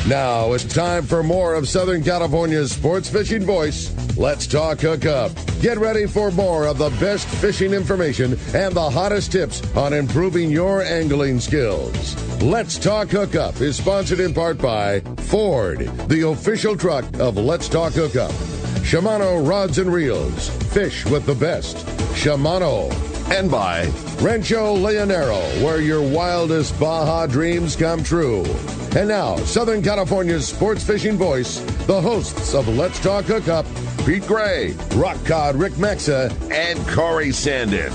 Now it's time for more of Southern California's sports fishing voice. Let's talk Hookup. Get ready for more of the best fishing information and the hottest tips on improving your angling skills. Let's Talk Hookup is sponsored in part by Ford, the official truck of Let's Talk Hookup. Shimano Rods and Reels. Fish with the best. Shimano. And by Rancho Leonero, where your wildest Baja dreams come true. And now, Southern California's sports fishing voice, the hosts of Let's Talk Hookup, Pete Gray, Rock Cod Rick Maxa, and Corey Sandin.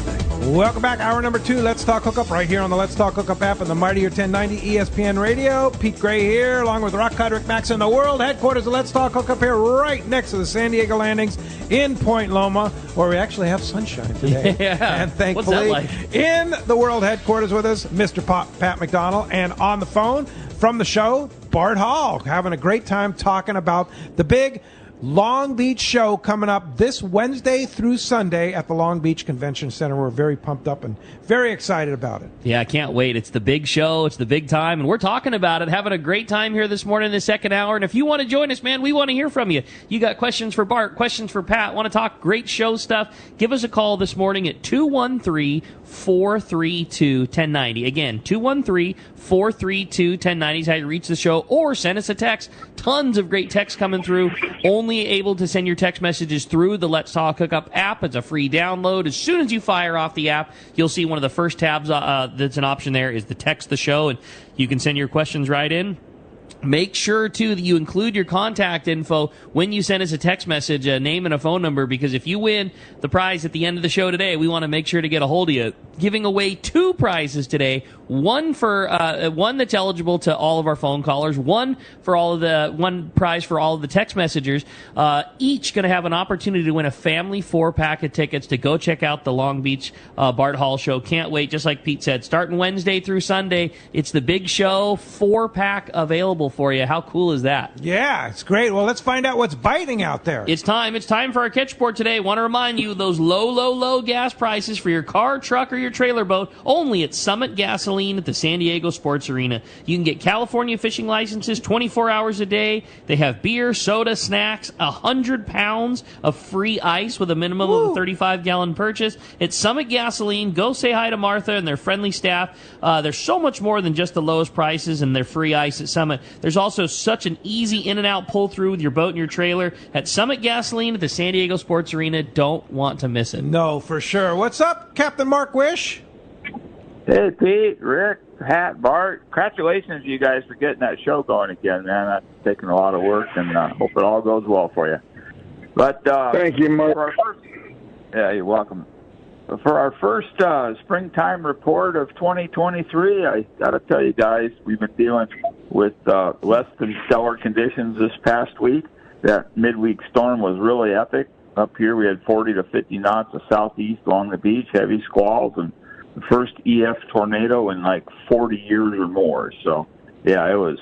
Welcome back. Hour number 2, Let's Talk Hookup, right here on the Let's Talk Hookup app and the Mightier 1090 ESPN Radio. Pete Gray here, along with Rock Cod Rick Maxa in the world headquarters of Let's Talk Hookup here, right next to the San Diego Landings in Point Loma, where we actually have sunshine today. Yeah. And thankfully, what's that like? In the world headquarters with us, Mr. Pat McDonell, and on the phone from the show, Bart Hall, having a great time talking about the big Long Beach show coming up this Wednesday through Sunday at the Long Beach Convention Center. We're very pumped up and very excited about it. Yeah, I can't wait. It's the big show. It's the big time, and we're talking about it, having a great time here this morning in the second hour. And if you want to join us, man, we want to hear from you. You got questions for Bart, questions for Pat, want to talk great show stuff, give us a call this morning at 213-432-1090. Again, 213-432-1090 is how you reach the show, or send us a text. Tons of great texts coming through. Only able to send your text messages through the Let's Talk Hookup app. It's a free download. As soon as you fire off the app, you'll see one of the first tabs that's an option there is the text the show, and you can send your questions right in. Make sure, too, that you include your contact info when you send us a text message, a name and a phone number, because if you win the prize at the end of the show today, we want to make sure to get a hold of you. Giving away 2 prizes today, one that's eligible to all of our phone callers, one prize for all of the text messengers, each going to have an opportunity to win a family 4-pack of tickets to go check out the Long Beach Bart Hall show. Can't wait, just like Pete said, starting Wednesday through Sunday. It's the big show, 4-pack available for you. How cool is that? Yeah, it's great. Well, let's find out what's biting out there. It's time for our catch report today. Want to remind you, those low gas prices for your car, truck, or your trailer boat, only at Summit Gasoline at the San Diego Sports Arena. You can get California fishing licenses 24 hours a day. They have beer, soda, snacks, 100 pounds of free ice with a minimum of a 35-gallon purchase. It's Summit Gasoline. Go say hi to Martha and their friendly staff. There's so much more than just the lowest prices and their free ice at Summit. There's also such an easy in-and-out pull-through with your boat and your trailer at Summit Gasoline at the San Diego Sports Arena. Don't want to miss it. No, for sure. What's up, Captain Mark Wish? Hey, Pete, Rick, Pat, Bart. Congratulations, you guys, for getting that show going again, man. That's taken a lot of work, and hope it all goes well for you. But thank you, Mark. Yeah, you're welcome. For our first springtime report of 2023, I got to tell you guys, we've been dealing with less than stellar conditions this past week. That midweek storm was really epic. Up here, we had 40 to 50 knots of southeast along the beach, heavy squalls, and the first EF tornado in like 40 years or more. So, yeah, it was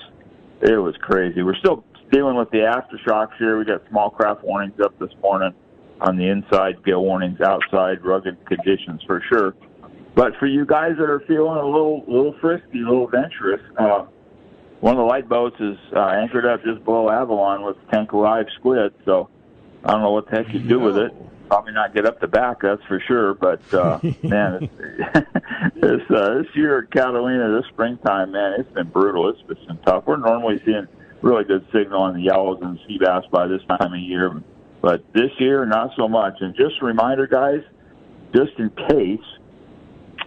crazy. We're still dealing with the aftershocks here. We got small craft warnings up this morning on the inside, gale warnings outside, rugged conditions for sure. But for you guys that are feeling a little frisky, a little adventurous, one of the light boats is anchored up just below Avalon with tank alive squid. So I don't know what the heck you do with it. Probably not get up the back, that's for sure. But man, this year at Catalina, this springtime, man, it's been brutal. It's been tough. We're normally seeing really good signal on the yellows and sea bass by this time of year. But this year, not so much. And just a reminder, guys, just in case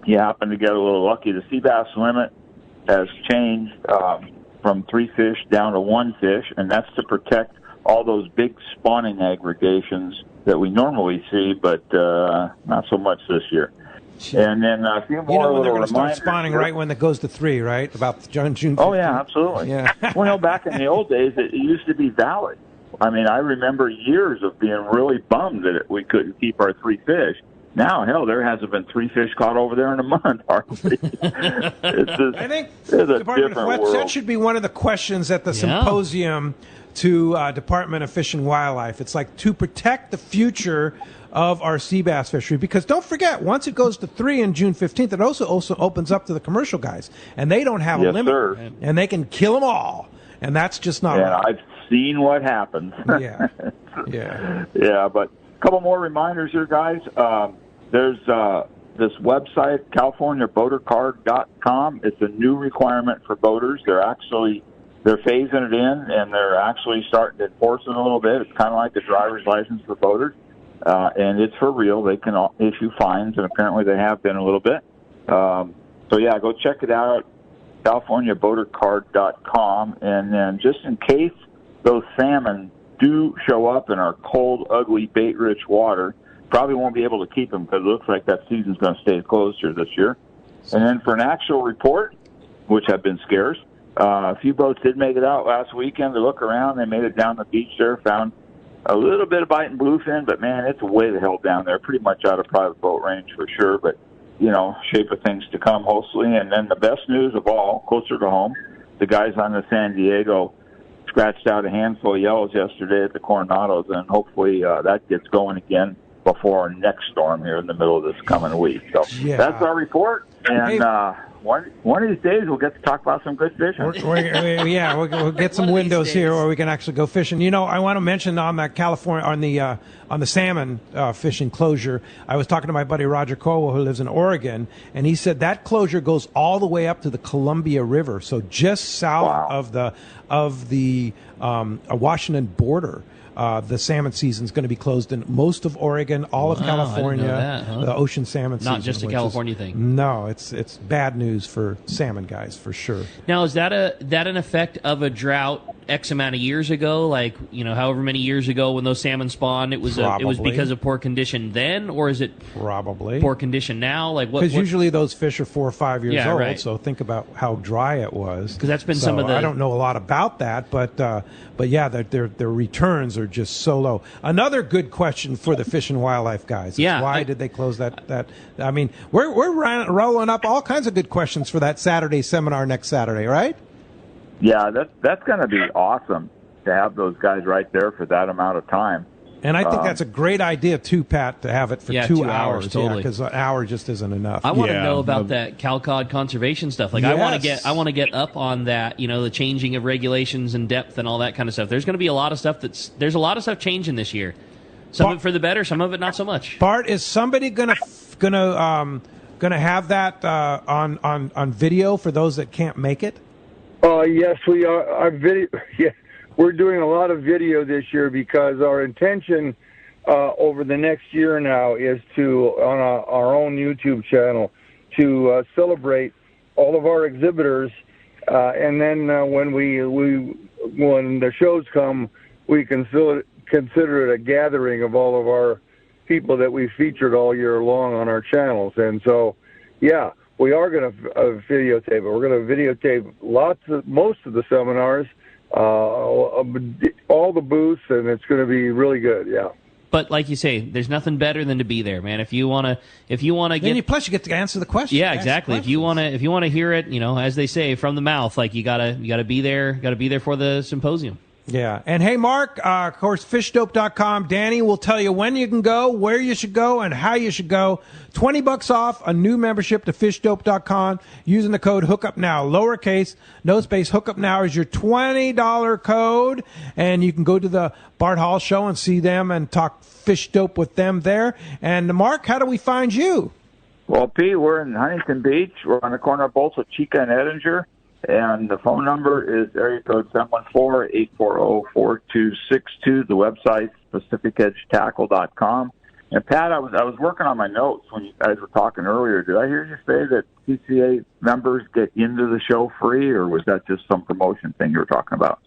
you happen to get a little lucky, the sea bass limit has changed from 3 fish down to 1 fish, and that's to protect all those big spawning aggregations that we normally see, but not so much this year. And then a few more when they're little going to start reminders. spawning right when it goes to 3, right? About June 15th. Oh, yeah, absolutely. Yeah. Well, back in the old days, it used to be valid. I mean, I remember years of being really bummed that we couldn't keep our 3 fish. Now, hell, there hasn't been 3 fish caught over there in a month, hardly. I think it's a Department different of world. That should be one of the questions at the symposium to Department of Fish and Wildlife. It's like to protect the future of our sea bass fishery, because don't forget, once it goes to 3 on June 15th, it also opens up to the commercial guys, and they don't have a limit, sir. and they can kill them all. and that's just not Yeah, right. I've seen what happens. Yeah. Yeah. Yeah, but a couple more reminders here, guys. There's this website, CaliforniaBoaterCard.com. It's a new requirement for boaters. They're phasing it in, and they're actually starting to enforce it a little bit. It's kind of like a driver's license for boaters, and it's for real. They can issue fines, and apparently they have been a little bit. So, yeah, go check it out, CaliforniaBoaterCard.com. And then just in case those salmon do show up in our cold, ugly, bait-rich water, probably won't be able to keep them because it looks like that season's going to stay closed here this year. And then for an actual report, which have been scarce, a few boats did make it out last weekend to look around. They made it down the beach there, found a little bit of biting bluefin, but, man, it's way the hell down there, pretty much out of private boat range for sure. But, shape of things to come, hopefully. And then the best news of all, closer to home, the guys on the San Diego scratched out a handful of yellows yesterday at the Coronados, and hopefully that gets going again before our next storm here in the middle of this coming week. So That's our report, and one of these days we'll get to talk about some good fishing. We'll get some windows here where we can actually go fishing. I want to mention on that California on the salmon fishing closure. I was talking to my buddy Roger Colwell, who lives in Oregon, and he said that closure goes all the way up to the Columbia River, so just south of the Washington border. The salmon season is going to be closed in most of Oregon, all of California. I didn't know that, The ocean salmon season. Not just a California thing. No, it's bad news for salmon guys for sure. Now, is that an effect of a drought X amount of years ago? Like, however many years ago when those salmon spawned, it was because of poor condition then, or is it probably poor condition now? Like, because usually those fish are 4 or 5 years old. Right. So think about how dry it was. Because that's been some of the. I don't know a lot about that, but yeah, their returns are just so low. Another good question for the Fish and Wildlife guys. Why did they close that? I mean, we're rolling up all kinds of good questions for that Saturday seminar next Saturday, right? Yeah, that's going to be awesome to have those guys right there for that amount of time. And I think that's a great idea too, Pat, to have it for 2 hours. Totally. Because an hour just isn't enough. I want to know about that CalCod conservation stuff. Like, yes. I want to get up on that. The changing of regulations and depth and all that kind of stuff. There's going to be a lot of stuff there's a lot of stuff changing this year. Some of it for the better, some of it not so much. Bart, is somebody gonna have that on video for those that can't make it? Yes, we are. Our video. Yeah. We're doing a lot of video this year because our intention over the next year now is to, on our own YouTube channel, to celebrate all of our exhibitors, and then when the shows come, we consider it a gathering of all of our people that we featured all year long on our channels. And so, yeah, we are going to videotape it. We're going to videotape most of the seminars. All the booths, and it's going to be really good. Yeah. But like you say, there's nothing better than to be there, man. If you want to get, plus you get to answer the question. Yeah, exactly. If you want to hear it, as they say, from the mouth, like you gotta be there. Got to be there for the symposium. Yeah. And hey, Mark, of course, fishdope.com. Danny will tell you when you can go, where you should go, and how you should go. $20 off a new membership to fishdope.com using the code Hookup Now. Lowercase, no space. Hookup Now is your $20 code. And you can go to the Bart Hall show and see them and talk fish dope with them there. And Mark, how do we find you? Well, P, we're in Huntington Beach. We're on the corner of both of Chica and Edinger. And the phone number is area code 714-840-4262. The website, PacificEdgeTackle.com. And, Pat, I was working on my notes when you guys were talking earlier. Did I hear you say that CCA members get into the show free, or was that just some promotion thing you were talking about?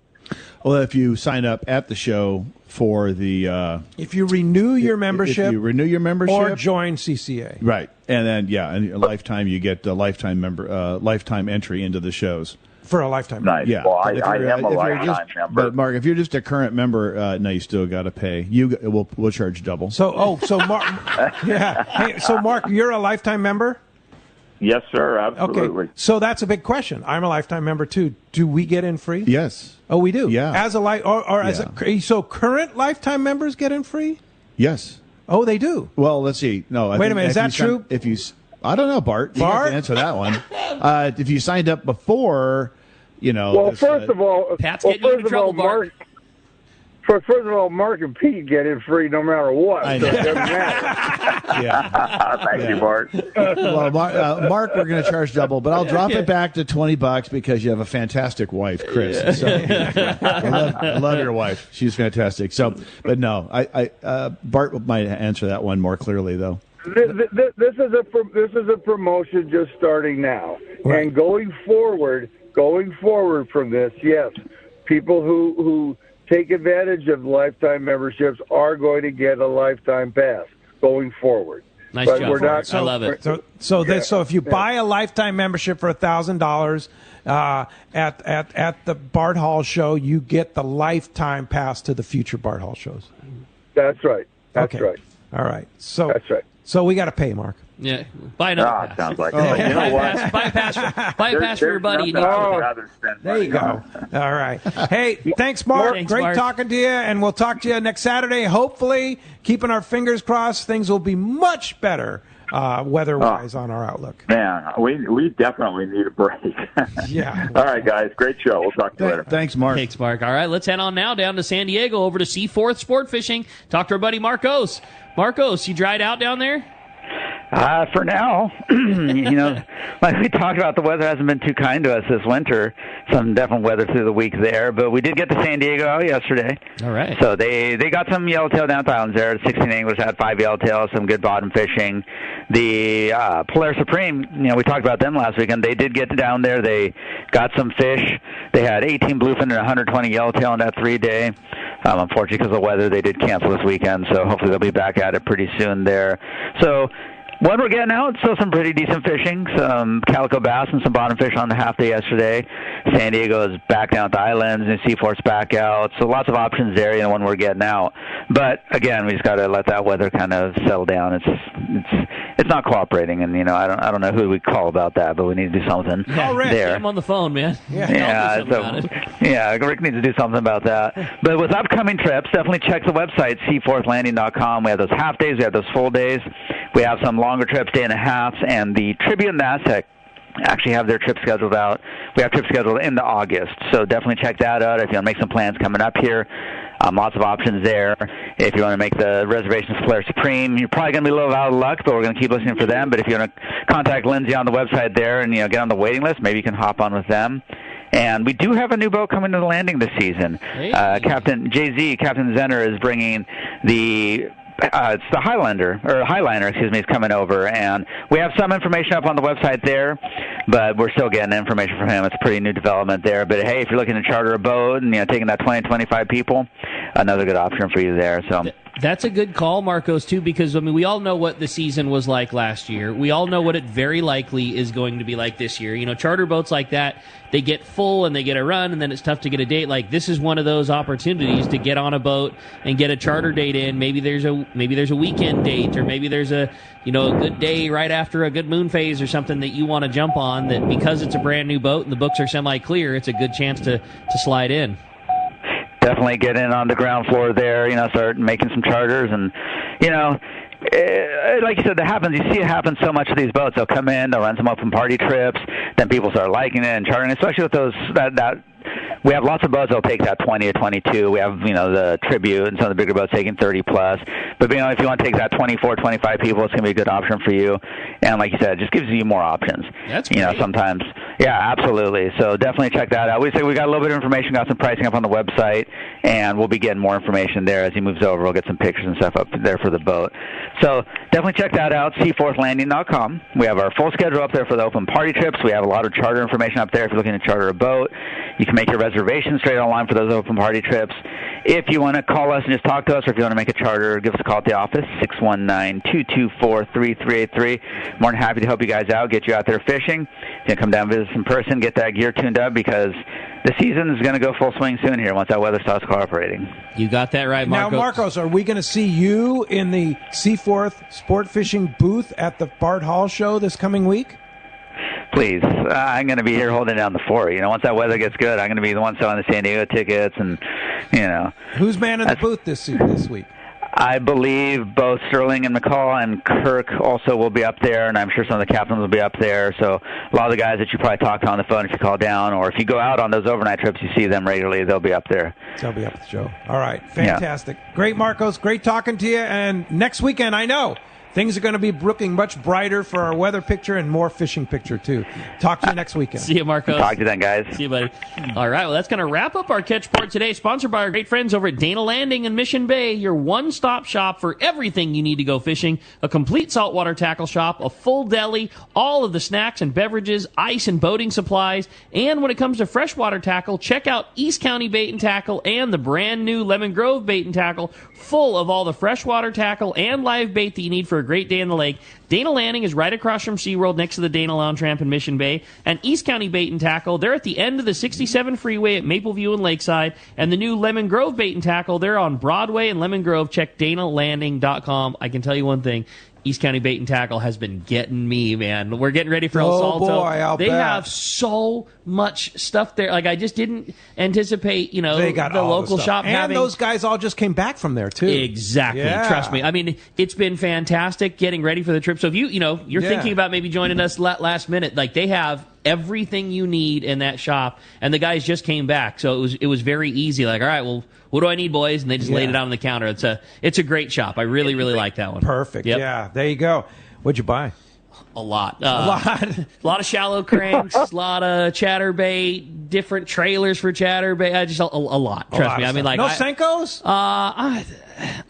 Well, if you sign up at the show for the if you renew your membership, or join CCA, right, and then and a lifetime, you get a lifetime lifetime entry into the shows for a lifetime. Nice. Yeah, well, I am a lifetime member. But Mark, if you're just a current member, no, you still got to pay. We'll charge double. So Mark, yeah. Hey, so Mark, you're a lifetime member. Yes, sir. Absolutely. Okay. So that's a big question. I'm a lifetime member too. Do we get in free? Yes. Oh, we do. Yeah. As a so current lifetime members get in free? Yes. Oh, they do. Well, let's see. No. Wait a minute. Is that true? I don't know, Bart. You have to answer that one. If you signed up before Well, first of all, Pat's getting you into trouble, Bart. First of all, Mark and Pete get in free no matter what. I So know. it doesn't matter. Thank you, Bart. Well, Mark, we're going to charge double, but I'll drop it back to $20 because you have a fantastic wife, Chris. So, I love your wife; she's fantastic. So, but no, Bart might answer that one more clearly, though. This is a promotion just starting now, Right. and going forward from this, yes, people who take advantage of lifetime memberships are going to get a lifetime pass going forward. Nice But job. we're not- I love it. So if you buy a lifetime membership for $1,000 at the Bart Hall show, you get the lifetime pass to the future Bart Hall shows. That's right. That's Okay. right. All right. So That's right. So we got to pay, Mark. Yeah, buy another Ah, it pass. sounds like Buy it. You know a what? pass, buy a pass for your buddy. Nothing I would rather spend There you money go. on. All right. Hey, thanks, Mark. Thanks, Great Mark. talking to you, and we'll talk to you next Saturday. Hopefully, keeping our fingers crossed, things will be much better weather-wise on our outlook. Man, we definitely need a break. Yeah. All right, guys. Great show. We'll talk to you later. Thanks, Mark. Thanks, Mark. All right, let's head on now down to San Diego over to Seaforth Sport Fishing. Talk to our buddy Marcos. Marcos, you dried out down there? For now, like we talked about, the weather hasn't been too kind to us this winter. Some definite weather through the week there, but we did get to San Diego out yesterday. All right. So they got some yellowtail down at the islands there. 16 anglers had 5 yellowtails, some good bottom fishing. The Polaris Supreme, we talked about them last weekend. They did get down there. They got some fish. They had 18 bluefin and 120 yellowtail in that 3-day. Unfortunately, because of the weather, they did cancel this weekend, so hopefully they'll be back at it pretty soon there. So what we're getting out, still some pretty decent fishing, some calico bass and some bottom fish on the half day yesterday. San Diego is back down at the islands, and Seaforth's back out, so lots of options there, when we're getting out. But again, we just got to let that weather kind of settle down. It's not cooperating, and I don't know who we call about that, but we need to do something Rick, there. get him on the phone, man. Yeah, Rick needs to do something about that. But with upcoming trips, definitely check the website, seaforthlanding.com. We have those half days, we have those full days. We have some longer trips, day and a half, and the Tribute and the Aztec actually have their trip scheduled out. We have trips scheduled into August, so definitely check that out if you want to make some plans coming up here. Lots of options there. If you want to make the reservations for Polaris Supreme, you're probably going to be a little out of luck, but we're going to keep listening for them. But if you want to contact Lindsay on the website there and get on the waiting list, maybe you can hop on with them. And we do have a new boat coming to the landing this season. Hey. Captain Zenner is bringing the it's the Highliner, is coming over, and we have some information up on the website there, but we're still getting information from him. It's a pretty new development there. But hey, if you're looking to charter a boat and taking that 20, 25 people, another good option for you there. So That's a good call, Marcos, too, because, we all know what the season was like last year. We all know what it very likely is going to be like this year. Charter boats like that, they get full and they get a run, and then it's tough to get a date. Like, this is one of those opportunities to get on a boat and get a charter date in. Maybe there's a weekend date, or maybe there's a good day right after a good moon phase or something that you want to jump on, that because it's a brand new boat and the books are semi-clear, it's a good chance to slide in. Definitely get in on the ground floor there, start making some charters. And, like you said, that happens. You see it happen so much with these boats. They'll come in, they'll run some open party trips, then people start liking it and chartering, especially with those, that we have lots of boats that'll take that 20 or 22. We have, the Tribute and some of the bigger boats taking 30 plus. But, if you want to take that 24, 25 people, it's going to be a good option for you. And like you said, it just gives you more options. That's great. Sometimes. Yeah, absolutely. So definitely check that out. We got a little bit of information, got some pricing up on the website, and we'll be getting more information there as he moves over. We'll get some pictures and stuff up there for the boat. So definitely check that out, seaforthlanding.com. We have our full schedule up there for the open party trips. We have a lot of charter information up there if you're looking to charter a boat. You can make your reservations straight online for those open party trips. If you want to call us and just talk to us, or if you want to make a charter, give us a call at the office, 619-224-3383. More than happy to help you guys out, get you out there fishing. You can come down and visit us in person, get that gear tuned up, because the season is going to go full swing soon here once that weather starts cooperating. You got that right, Marcos. Now, Marcos, are we going to see you in the Seaforth Sport Fishing booth at the Bart Hall show this coming week? Please. I'm going to be here holding down the fort. Once that weather gets good, I'm going to be the one selling the San Diego tickets, and, Who's manning the booth this week? I believe both Sterling and McCall and Kirk also will be up there, and I'm sure some of the captains will be up there. So a lot of the guys that you probably talk to on the phone if you call down, or if you go out on those overnight trips, you see them regularly, they'll be up there. They'll be up at the show. All right. Fantastic. Yeah. Great, Marcos. Great talking to you. And next weekend, I know, things are going to be looking much brighter for our weather picture and more fishing picture, too. Talk to you next weekend. See you, Marcos. Talk to you then, guys. See you, buddy. All right, well, that's going to wrap up our Catch Report today, sponsored by our great friends over at Dana Landing in Mission Bay, your one-stop shop for everything you need to go fishing, a complete saltwater tackle shop, a full deli, all of the snacks and beverages, ice and boating supplies, and when it comes to freshwater tackle, check out East County Bait and Tackle and the brand-new Lemon Grove Bait and Tackle, full of all the freshwater tackle and live bait that you need for a great day in the lake. Dana Landing is right across from SeaWorld next to the Dana Lounge Ramp in Mission Bay. And East County Bait and Tackle, they're at the end of the 67 freeway at Mapleview and Lakeside. And the new Lemon Grove Bait and Tackle, they're on Broadway and Lemon Grove. Check DanaLanding.com. I can tell you one thing. East County Bait and Tackle has been getting me, man. We're getting ready for El Salto. Boy, I'll they bet. have so much stuff there. Like, I just didn't anticipate, they got the all local the shop and having... those guys all just came back from there, too. Exactly. Yeah. Trust me. I mean, it's been fantastic getting ready for the trip. So if you're thinking about maybe joining us last minute, like, they have everything you need in that shop, and the guys just came back, so it was very easy. Like, all right, well, what do I need, boys? And they just laid it out on the counter. It's a great shop. I really like that one. Perfect. Yep. Yeah, there you go. What'd you buy? A lot. A lot of shallow cranks, a lot of chatterbait, different trailers for chatterbait. Just a lot. Trust me. I mean, like, no Senkos? I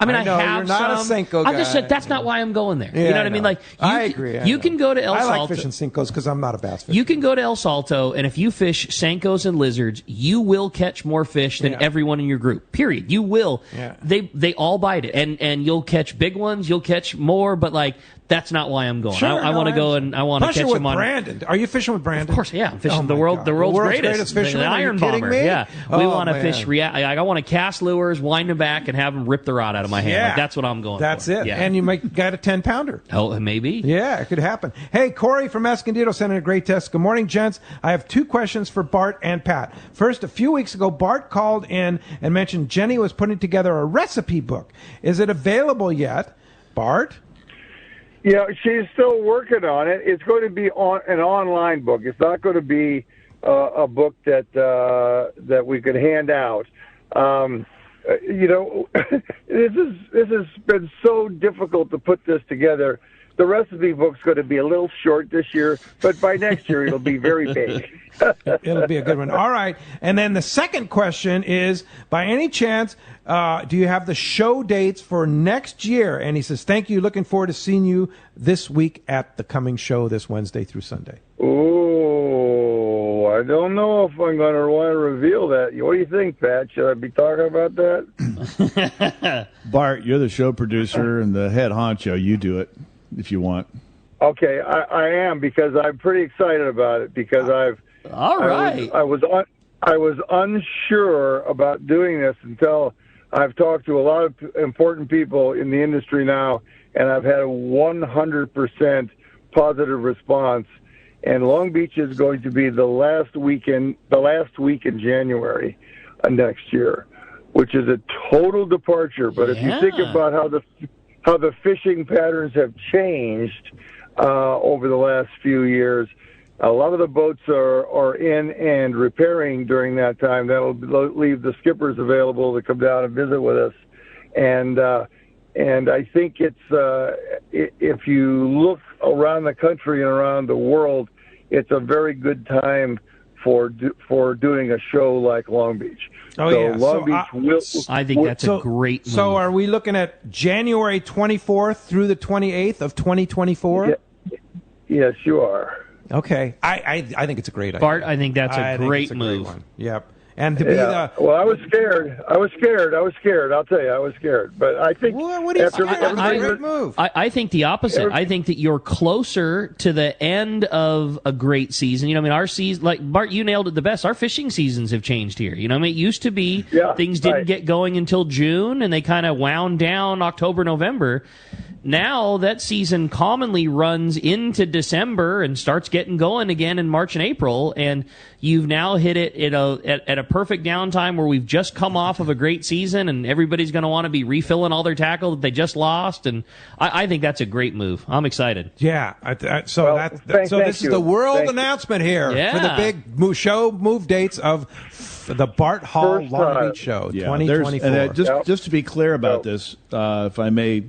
know, have you're not some. a Senko guy. I just said that's not why I'm going there. Yeah, you know what I mean? Like, I agree. You can go to El Salto. I like fishing Senkos because I'm not a bass fisher. You can go to El Salto, and if you fish Senkos and lizards, you will catch more fish than everyone in your group. Period. You will. Yeah. They all bite it, and you'll catch big ones. You'll catch more, but like, that's not why I'm going. Sure, I want to go and I want to catch them on. Brandon. Are you fishing with Brandon? Of course, yeah. I'm fishing the world's greatest fisherman. The iron bomber. Me? Yeah, we want to man. fish. I want to cast lures, wind them back, and have them rip the rod out of my hand. Yeah. Like, that's what I'm going. That's for. it. Yeah. And you might get a 10-pounder. Oh, maybe. Yeah, it could happen. Hey, Corey from Escondido sent in a great text. Good morning, gents. I have 2 questions for Bart and Pat. First, a few weeks ago, Bart called in and mentioned Jenny was putting together a recipe book. Is it available yet, Bart? Yeah, she's still working on it. It's going to be an online book. It's not going to be a book that we could hand out. This has been so difficult to put this together. The recipe book's going to be a little short this year, but by next year it'll be very big. It'll be a good one. All right. And then the second question is, by any chance, do you have the show dates for next year? And he says, thank you. Looking forward to seeing you this week at the coming show this Wednesday through Sunday. Oh, I don't know if I'm going to want to reveal that. What do you think, Pat? Should I be talking about that? Bart, you're the show producer and the head honcho. You do it if you want. Okay, I am, because I'm pretty excited about it, because All right. I was unsure about doing this until I've talked to a lot of important people in the industry now, and I've had a 100% positive response. And Long Beach is going to be the last week in January next year, which is a total departure. But if you think about how the fishing patterns have changed over the last few years, a lot of the boats are in and repairing during that time. That'll leave the skippers available to come down and visit with us. And I think if you look around the country and around the world, it's a very good time for doing a show like Long Beach. Oh, so yeah. Long Beach will. I think that's a great move. So are we looking at January 24th through the 28th of 2024? Yes, you are. Okay. I think it's a great idea. Bart, I think that's a great move. Great one. Yep. And to be the... Well, I was scared. I'll tell you, I was scared. But I think what is a great move. I think the opposite. I think that you're closer to the end of a great season. You know, I mean, our season, like Bart, you nailed it the best. Our fishing seasons have changed here. You know, I mean, it used to be things didn't get going until June, and they kind of wound down October, November. now that season commonly runs into December and starts getting going again in March and April, and you've now hit it at a perfect downtime where we've just come off of a great season, and everybody's going to want to be refilling all their tackle that they just lost, and I think that's a great move. I'm excited. Yeah. So this is the world announcement here for the big show move dates of the Bart Hall Long Beach Show 2024. Just to be clear about this, if I may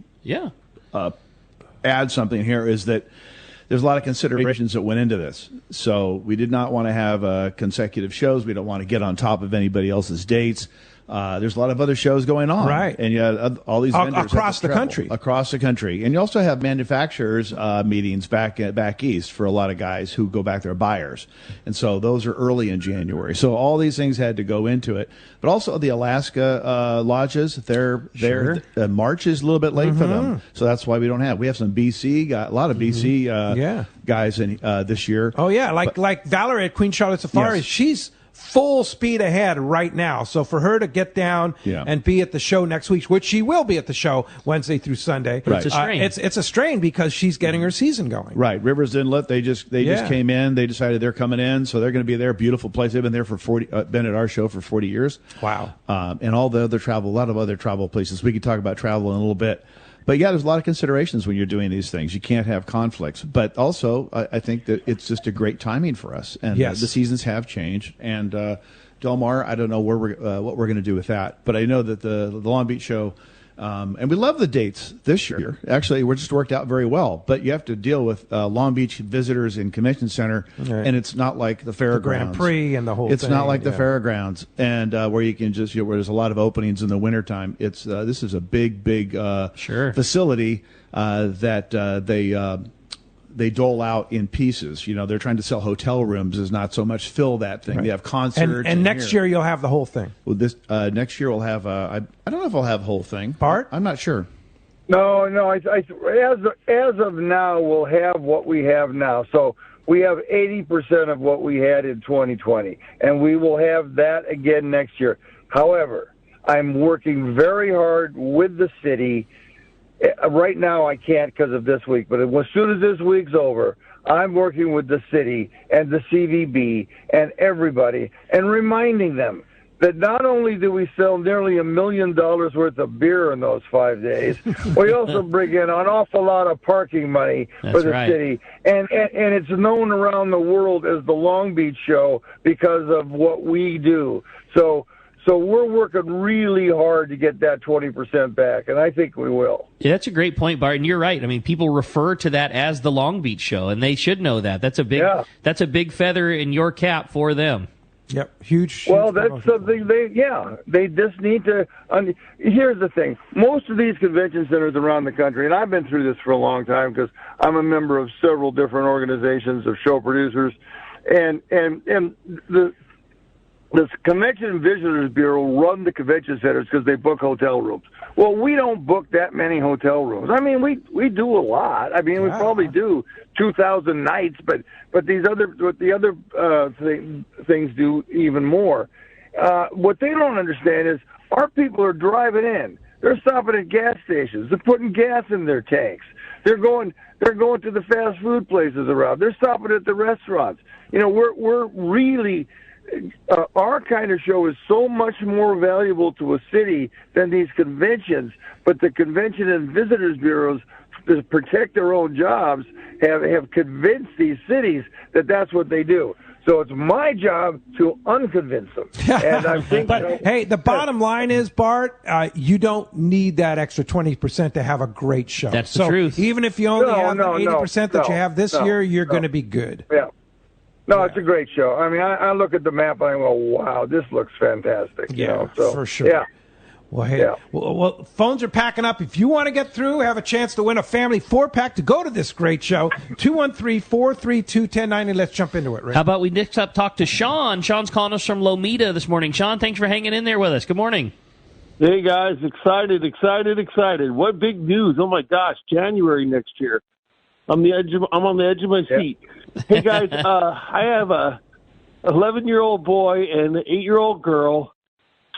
add something here, is that there's a lot of considerations that went into this. So we did not want to have consecutive shows. We don't want to get on top of anybody else's dates. There's a lot of other shows going on, right? And you had all these vendors across the country, and you also have manufacturers meetings back east for a lot of guys who go back there buyers, and so those are early in January. So all these things had to go into it, but also the Alaska lodges. March is a little bit late for them, so that's why we don't have. We have some BC, a lot of BC guys in this year. Oh yeah, like Valerie at Queen Charlotte Safari, she's full speed ahead right now. So for her to get down and be at the show next week, which she will be at the show Wednesday through Sunday, it's a strain. It's a strain because she's getting her season going. Right, Rivers Inlet. They just came in. They decided they're coming in, so they're going to be there. Beautiful place. They've been there for been at our show for 40 years. Wow. And all the other travel, a lot of other travel places. We could talk about travel in a little bit. But yeah, there's a lot of considerations when you're doing these things. You can't have conflicts. But also, I think that it's just a great timing for us. And the seasons have changed. And Del Mar, I don't know what we're going to do with that. But I know that the Long Beach show, and we love the dates this year. Actually, we're just worked out very well. But you have to deal with Long Beach Visitors and Convention Center, and it's not like the fairgrounds. The Grand Prix and the whole thing. It's not like the fairgrounds, and where you can just, where there's a lot of openings in the wintertime. It's this is a big facility that they dole out in pieces. They're trying to sell hotel rooms, is not so much fill that thing. Right. They have concerts. And next year you'll have the whole thing. Well, next year we'll have, I don't know if I'll have the whole thing. Bart? I'm not sure. No. As of now, we'll have what we have now. So we have 80% of what we had in 2020, and we will have that again next year. However, I'm working very hard with the city. Right now I can't because of this week, but as soon as this week's over, I'm working with the city and the CVB and everybody and reminding them that not only do we sell nearly $1 million worth of beer in those 5 days, we also bring in an awful lot of parking money for the city. And it's known around the world as the Long Beach Show because of what we do. So we're working really hard to get that 20% back, and I think we will. Yeah, that's a great point, Bart, and you're right. I mean, people refer to that as the Long Beach Show, and they should know that. That's a big feather in your cap for them. Yep, huge. Well, that's something they just need to. Here's the thing: most of these convention centers around the country, and I've been through this for a long time because I'm a member of several different organizations of show producers, and the Convention and Visitors Bureau run the convention centers because they book hotel rooms. Well, we don't book that many hotel rooms. I mean, we do a lot. I mean, we probably do 2,000 nights, but the other things do even more. What they don't understand is our people are driving in. They're stopping at gas stations. They're putting gas in their tanks. They're going to the fast food places around. They're stopping at the restaurants. We're really. Our kind of show is so much more valuable to a city than these conventions, but the Convention and Visitors Bureaus, to protect their own jobs, have convinced these cities that that's what they do. So it's my job to unconvince them. And I think, hey, the bottom line is, Bart, you don't need that extra 20% to have a great show. That's the truth. Even if you only have the 80% that you have this year, you're going to be good. Yeah. No, it's a great show. I mean, I look at the map and I go, wow, this looks fantastic. Yeah, so, for sure. Yeah. Well, hey, well, phones are packing up. If you want to get through, have a chance to win a family 4-pack to go to this great show, 213-432-1090. Let's jump into it, Rick. How about we next up talk to Sean? Sean's calling us from Lomita this morning. Sean, thanks for hanging in there with us. Good morning. Hey, guys. Excited. What big news. Oh, my gosh, January next year. I'm on the edge of my seat. Hey, guys, I have a 11-year-old boy and an 8-year-old girl.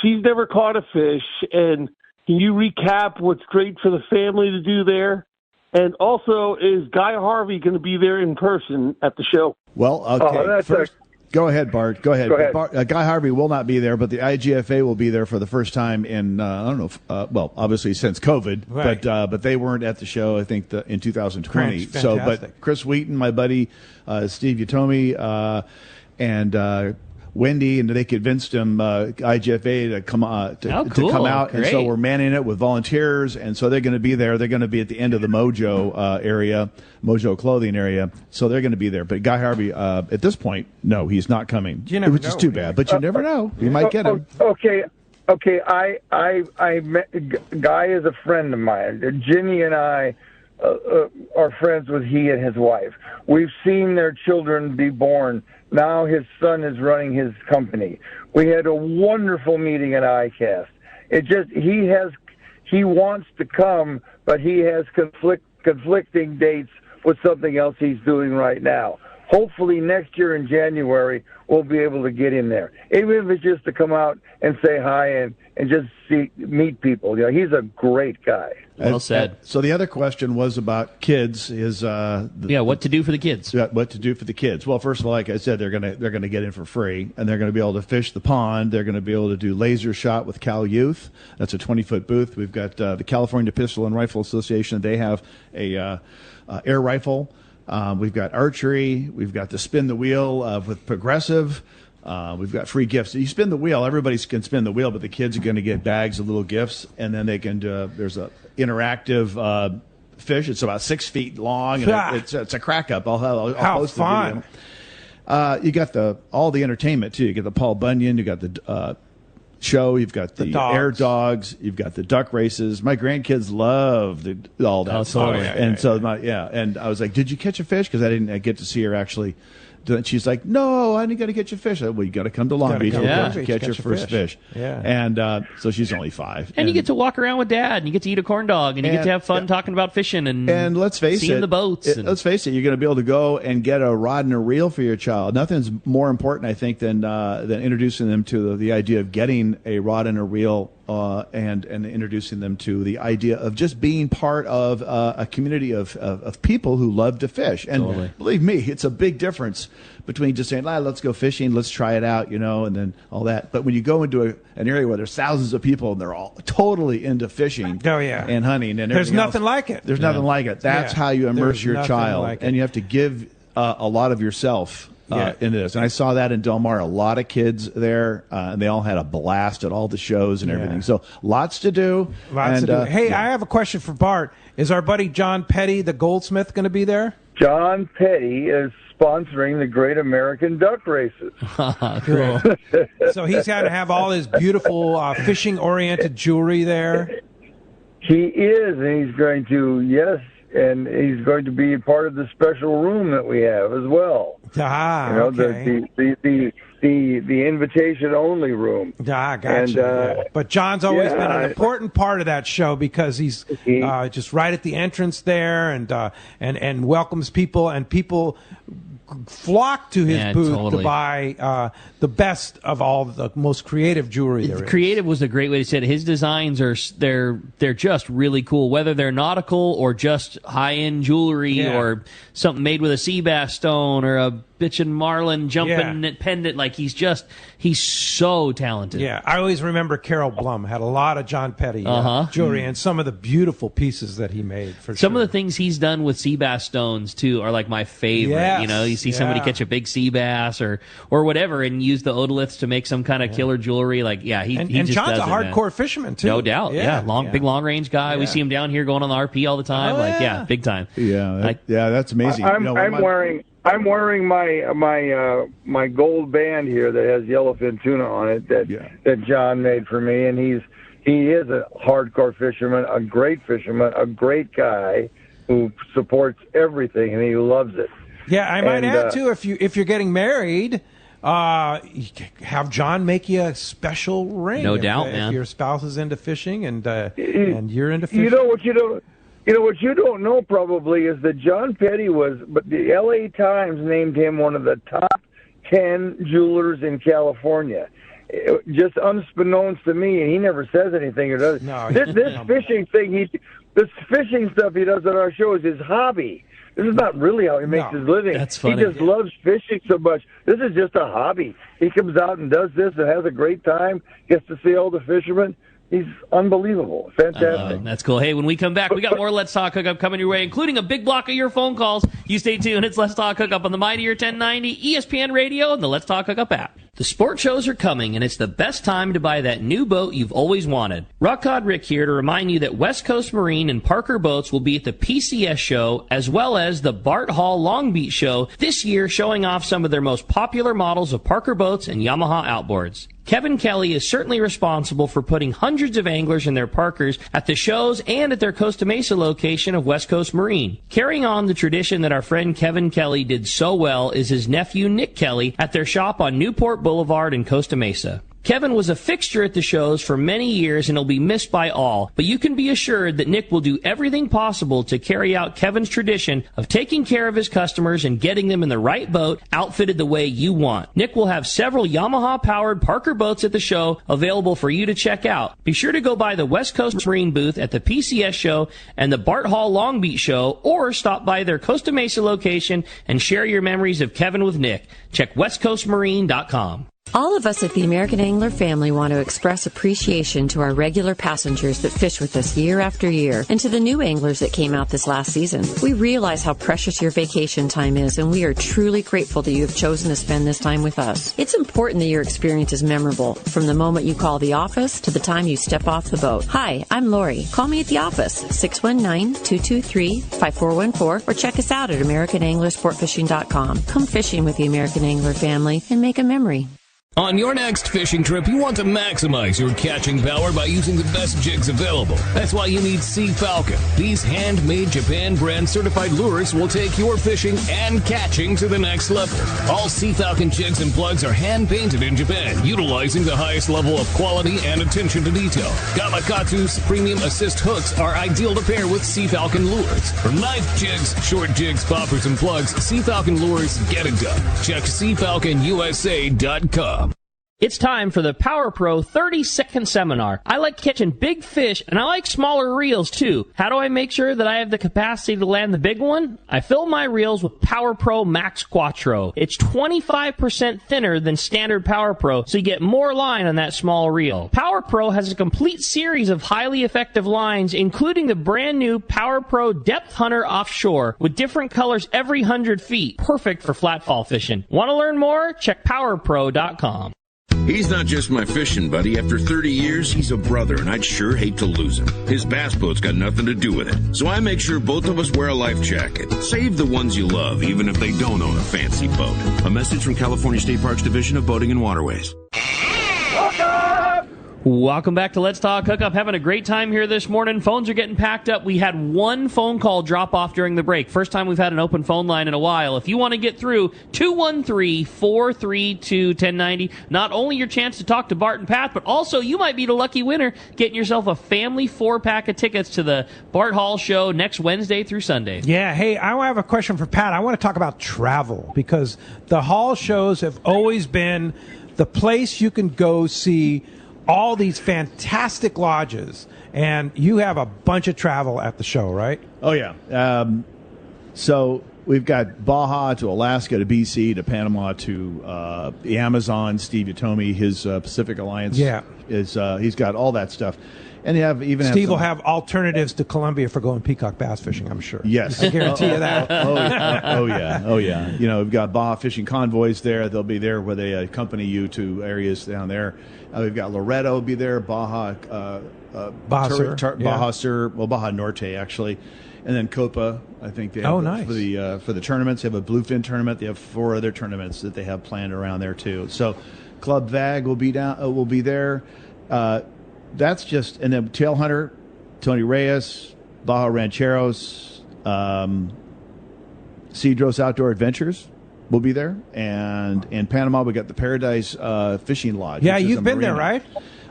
She's never caught a fish. And can you recap what's great for the family to do there? And also, is Guy Harvey going to be there in person at the show? Well, okay. First, go ahead, Bart. Go ahead. Guy Harvey will not be there, but the IGFA will be there for the first time in I don't know. Well, obviously since COVID, right. But they weren't at the show. I think in 2020. So, but Chris Wheaton, my buddy, Steve Utomi, and Wendy, and they convinced him IGFA to come to come out, and so we're manning it with volunteers, and so they're going to be there. They're going to be at the end of the Mojo area, Mojo clothing area, so they're going to be there. But Guy Harvey, at this point, no, he's not coming, which is too bad. But you never know; you might get him. Okay. I met, Guy is a friend of mine. Ginny and I are friends with he and his wife. We've seen their children be born. Now his son is running his company. We had a wonderful meeting at ICAST. He wants to come, but he has conflicting dates with something else he's doing right now. Hopefully next year in January, we'll be able to get in there. Even if it's just to come out and say hi and just meet people. You know, he's a great guy. Well said. So the other question was about kids. What to do for the kids? What to do for the kids? Well, first of all, like I said, they're gonna get in for free, and they're gonna be able to fish the pond. They're gonna be able to do laser shot with Cal Youth. That's a 20-foot booth. We've got the California Pistol and Rifle Association. They have a air rifle. We've got archery. We've got the spin the wheel with Progressive. We've got free gifts. You spin the wheel, everybody can spin the wheel, but the kids are going to get bags of little gifts, and then they can there's a interactive fish. It's about 6 feet long, and it's a crack up. I'll post the video. You got all the entertainment too. You get the Paul Bunyan. You got the show. You've got the air dogs. You've got the duck races. My grandkids love all that stuff. And I was like, "Did you catch a fish?" Because I didn't get to see her actually. She's like, "No, I didn't got to catch a fish." Well, you got to come to Long Beach to catch your first fish. Yeah. And so she's only 5. And you get to walk around with Dad, and you get to eat a corn dog, and you get to have fun talking about fishing and let's face seeing the boats. Let's face it, you're going to be able to go and get a rod and a reel for your child. Nothing's more important, I think, than introducing them to the idea of getting a rod and a reel. And introducing them to the idea of just being part of a community of people who love to fish. And believe me, it's a big difference between just saying, let's go fishing, let's try it out, and then all that. But when you go into an area where there's thousands of people and they're all totally into fishing and hunting and there's nothing like it. There's nothing like it. That's how you immerse your child. And you have to give a lot of yourself into this. And I saw that in Del Mar. A lot of kids there, and they all had a blast at all the shows and everything. So lots to do. Hey, I have a question for Bart. Is our buddy John Petty, the goldsmith, going to be there? John Petty is sponsoring the Great American Duck Races. Cool. So he's got to have all his beautiful fishing-oriented jewelry there? He is, and he's going to, and he's going to be part of the special room that we have as well. Okay. The invitation only room. Gotcha. And, but John's always been an important part of that show because he's just right at the entrance there and welcomes people, and people flock to his booth to buy the best of all the most creative jewelry there is. Creative was a great way to say it. His designs they're just really cool, whether they're nautical or just high-end jewelry or something made with a sea bass stone or a bitchin' marlin jumping pendant. Like he's so talented. Yeah, I always remember Carol Blum had a lot of John Petty jewelry and some of the beautiful pieces that he made. Some of the things he's done with sea bass stones too are like my favorite. Yes. You see somebody catch a big sea bass or whatever and use the otoliths to make some kind of killer jewelry. Like he just John's does a hardcore fisherman too. No doubt. Big long range guy. We see him down here going on the RP all the time. Big time. That's amazing. I'm wearing my gold band here that has yellowfin tuna on it that John made for me, and he is a hardcore fisherman, a great fisherman, a great guy who supports everything, and he loves it. Yeah, I might add too, if you're getting married, have John make you a special ring. No doubt, man. If your spouse is into fishing and you're into fishing. You know what you don't know probably is that John Petty but the L.A. Times named him one of the top 10 jewelers in California. Just unbeknownst to me, and he never says anything or does. No, this fishing thing, This fishing stuff he does on our show is his hobby. This is not really how he makes his living. That's funny. He just loves fishing so much. This is just a hobby. He comes out and does this and has a great time, gets to see all the fishermen. He's unbelievable. Fantastic. That's cool. Hey, when we come back, we got more Let's Talk Hookup coming your way, including a big block of your phone calls. You stay tuned. It's Let's Talk Hookup on the Mightier 1090, ESPN Radio, and the Let's Talk Hookup app. The sport shows are coming, and it's the best time to buy that new boat you've always wanted. Rock Cod Rick here to remind you that West Coast Marine and Parker Boats will be at the PCS show, as well as the Bart Hall Long Beach show this year, showing off some of their most popular models of Parker boats and Yamaha outboards. Kevin Kelly is certainly responsible for putting hundreds of anglers in their Parkers at the shows and at their Costa Mesa location of West Coast Marine. Carrying on the tradition that our friend Kevin Kelly did so well is his nephew Nick Kelly at their shop on Newport Boulevard in Costa Mesa. Kevin was a fixture at the shows for many years and he'll be missed by all, but you can be assured that Nick will do everything possible to carry out Kevin's tradition of taking care of his customers and getting them in the right boat, outfitted the way you want. Nick will have several Yamaha-powered Parker boats at the show available for you to check out. Be sure to go by the West Coast Marine booth at the PCS show and the Bart Hall Long Beach show, or stop by their Costa Mesa location and share your memories of Kevin with Nick. Check westcoastmarine.com. All of us at the American Angler family want to express appreciation to our regular passengers that fish with us year after year, and to the new anglers that came out this last season. We realize how precious your vacation time is, and we are truly grateful that you have chosen to spend this time with us. It's important that your experience is memorable, from the moment you call the office to the time you step off the boat. Hi, I'm Lori. Call me at the office, 619-223-5414, or check us out at AmericanAnglerSportFishing.com. Come fishing with the American Angler family and make a memory. On your next fishing trip, you want to maximize your catching power by using the best jigs available. That's why you need Sea Falcon. These handmade Japan brand certified lures will take your fishing and catching to the next level. All Sea Falcon jigs and plugs are hand painted in Japan, utilizing the highest level of quality and attention to detail. Gamakatsu's premium assist hooks are ideal to pair with Sea Falcon lures. From knife jigs, short jigs, poppers, and plugs, Sea Falcon lures get it done. Check SeaFalconUSA.com. It's time for the Power Pro 30-second seminar. I like catching big fish, and I like smaller reels, too. How do I make sure that I have the capacity to land the big one? I fill my reels with Power Pro Max Quattro. It's 25% thinner than standard Power Pro, so you get more line on that small reel. Power Pro has a complete series of highly effective lines, including the brand new Power Pro Depth Hunter Offshore, with different colors every 100 feet. Perfect for flatfall fishing. Want to learn more? Check PowerPro.com. He's not just my fishing buddy. After 30 years, he's a brother, and I'd sure hate to lose him. His bass boat's got nothing to do with it. So I make sure both of us wear a life jacket. Save the ones you love, even if they don't own a fancy boat. A message from California State Parks Division of Boating and Waterways. Welcome back to Let's Talk Hookup. Having a great time here this morning. Phones are getting packed up. We had one phone call drop off during the break. First time we've had an open phone line in a while. If you want to get through, 213-432-1090. Not only your chance to talk to Bart and Pat, but also you might be the lucky winner getting yourself a family 4-pack of tickets to the Bart Hall show next Wednesday through Sunday. Yeah, hey, I have a question for Pat. I want to talk about travel, because the Hall shows have always been the place you can go see all these fantastic lodges, and you have a bunch of travel at the show, right? Oh, yeah. So we've got Baja to Alaska to BC to Panama to the Amazon. Steve Utomi, his Pacific Alliance, is he's got all that stuff. And you have even Steve will have alternatives to Colombia for going peacock bass fishing, I'm sure. Yes. I guarantee you that. Oh, yeah. You know, we've got Baja fishing convoys there. They'll be there where they accompany you to areas down there. We've got Loreto will be there, Baja Sur, well, Baja Norte, actually. And then Copa, I think they have nice. for the tournaments. They have a bluefin tournament. They have 4 other tournaments that they have planned around there, too. So Club VAG will be there. That's just, and then Tail Hunter, Tony Reyes, Baja Rancheros, Cedros Outdoor Adventures will be there. And in Panama, we got the Paradise Fishing Lodge. Yeah, you've been there, right?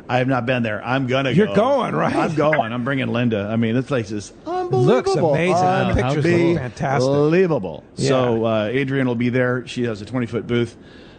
I have not been there. I'm going to go. You're going, right? I'm going. I'm bringing Linda. I mean, this place is unbelievable. Looks amazing. The pictures look fantastic. Unbelievable. Yeah. So Adrian will be there. She has a 20-foot booth.